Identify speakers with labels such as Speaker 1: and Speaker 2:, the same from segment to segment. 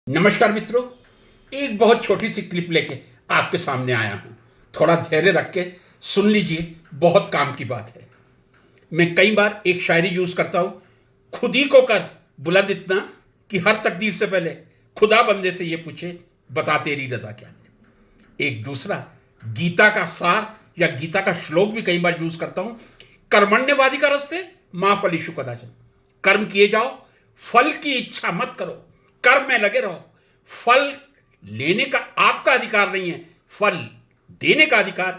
Speaker 1: नमस्कार मित्रों, एक बहुत छोटी सी क्लिप लेके आपके सामने आया हूं। थोड़ा धैर्य रख के सुन लीजिए, बहुत काम की बात है। मैं कई बार एक शायरी यूज करता हूं, खुद ही को कर बुलंद इतना कि हर तकदीर से पहले खुदा बंदे से ये पूछे, बता तेरी रजा क्या है। एक दूसरा गीता का सार या गीता का श्लोक भी कई बार यूज करता हूं, कर्मण्यवादी का रस्ते मां फलीशु कदाचन। कर्म किए जाओ, फल की इच्छा मत करो, कर्म में लगे रहो। फल लेने का आपका अधिकार नहीं है, फल देने का अधिकार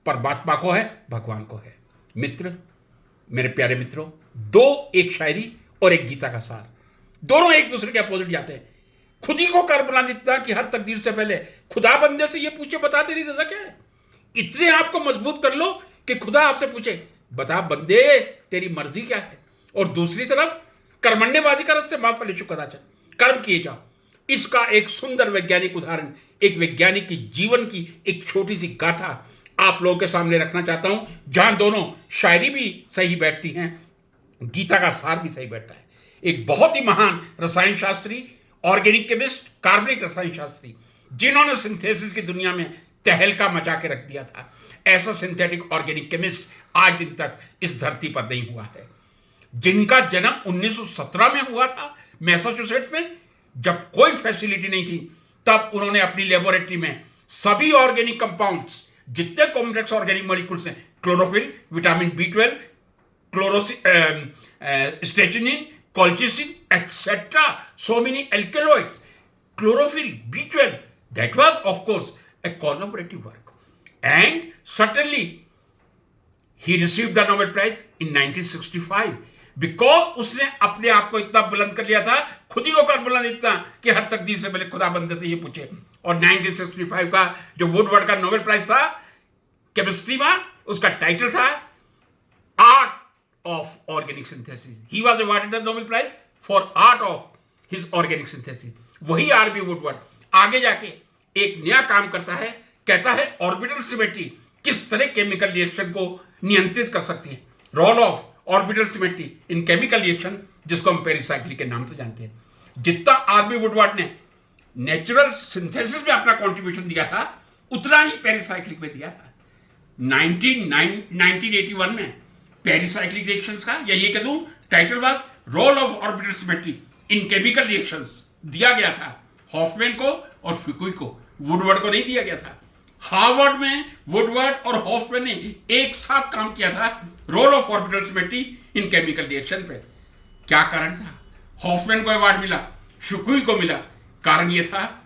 Speaker 1: परमात्मा को है, भगवान को है। मित्र, मेरे प्यारे मित्रों, दो, एक शायरी और एक गीता का सार, दोनों एक दूसरे के अपोजिट जाते हैं। खुद ही को कर बुलंद इतना कि हर तकदीर से पहले खुदा बंदे से ये पूछे, बता तेरी रजा क्या है। इतने आपको मजबूत कर लो कि खुदा आपसे पूछे, बता बंदे तेरी मर्जी क्या है। और दूसरी तरफ कर्मण्यवादी का रस्ते मां फलीशु कदाचन, कर्म किए जाओ। इसका एक सुंदर वैज्ञानिक उदाहरण, एक वैज्ञानिक की जीवन की एक छोटी सी गाथा आप लोगों के सामने रखना चाहता हूं, जहां दोनों शायरी भी सही बैठती हैं, गीता का सार भी सही बैठता है। एक बहुत ही महान रसायन शास्त्री, ऑर्गेनिक केमिस्ट, कार्बनिक रसायन शास्त्री, जिन्होंने सिंथेसिस की दुनिया में तहलका मचा के रख दिया था, ऐसा सिंथेटिक ऑर्गेनिक केमिस्ट आज दिन तक इस धरती पर नहीं हुआ है। जिनका जन्म 1917 में हुआ था मैसाचुसेट्स में, जब कोई फैसिलिटी नहीं थी, तब उन्होंने अपनी लेबोरेटरी में सभी ऑर्गेनिक कंपाउंड्स, जितने कॉम्प्लेक्स ऑर्गेनिक मॉलिक्यूल्स हैं, chlorophyll, vitamin B12, स्टेचिनिन, colchicine, etc., so many alkaloids, chlorophyll, B12, that was of course a collaborative work, and certainly he received the Nobel Prize in 1965 because उसने अपने आप को इतना बुलंद कर लिया था, खुद ही होकर बुलंद इतना कि हर तकदीर से पहले खुदा बंदे से ये पूछे। और 1965 का जो वुडवर्ड का नोबेल प्राइज था केमिस्ट्री में, उसका टाइटल था art of organic synthesis. He was awarded the Nobel prize for art of his organic synthesis. वही आरबी वुडवर्ड आगे जाके एक नया काम करता है, कहता है ऑर्बिटल सिमेट्री किस तरह केमिकल रिएक्शन को नियंत्रित कर सकती है। Role of orbital symmetry in chemical reaction, जिसको हम पेरिसाइक्लिक के नाम से जानते हैं। जितना आरबी वुडवर्ड ने नेचुरल सिंथेसिस में अपना कंट्रीब्यूशन दिया था, उतना ही पेरिसाइक्लिक में दिया था। 1981 में पेरिसाइक्लिक रिएक्शंस का, या ये कह दूं title was role of orbital symmetry in chemical reactions, दिया गया था हॉफमैन को और फुकुई को, वुडवर्ड को नहीं दिया गया था। हार्वर्ड में वुडवर्ड और हॉफमैन ने एक साथ काम किया था role of orbital symmetry in chemical reaction पे। क्या कारण था? हॉफमैन को अवार्ड मिला, फुकुई को मिला। कारण यह था,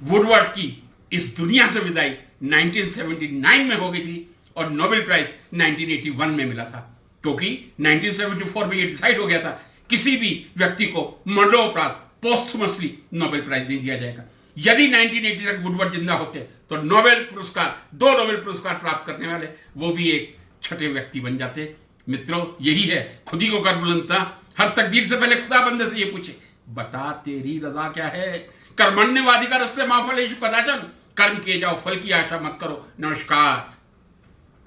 Speaker 1: वुडवर्ड की इस दुनिया से विदाई 1979 में हो गई थी और नोबेल प्राइज 1981 में मिला था, क्योंकि 1974 में यह डिसाइड हो गया था किसी भी व्यक्ति को मरणोपरांत पोस्टमसली नोबेल प्राइज नहीं दिया जाएगा। यदि 1980 तक वुडवर्ड जिंदा होते तो नोबेल पुरस्कार, 2 नोबेल पुरस्कार प्राप्त करने वाले वो भी एक छठे व्यक्ति बन जाते। मित्रों, यही है खुद ही को कर बुलंदता, हर तकदीर से पहले खुदा बंदे से ये पूछे, बता तेरी रजा क्या है। कर्मण्यवादी का रस्ते मां फलीशु कदाचन, कर्म किए जाओ, फल की आशा मत करो। नमस्कार।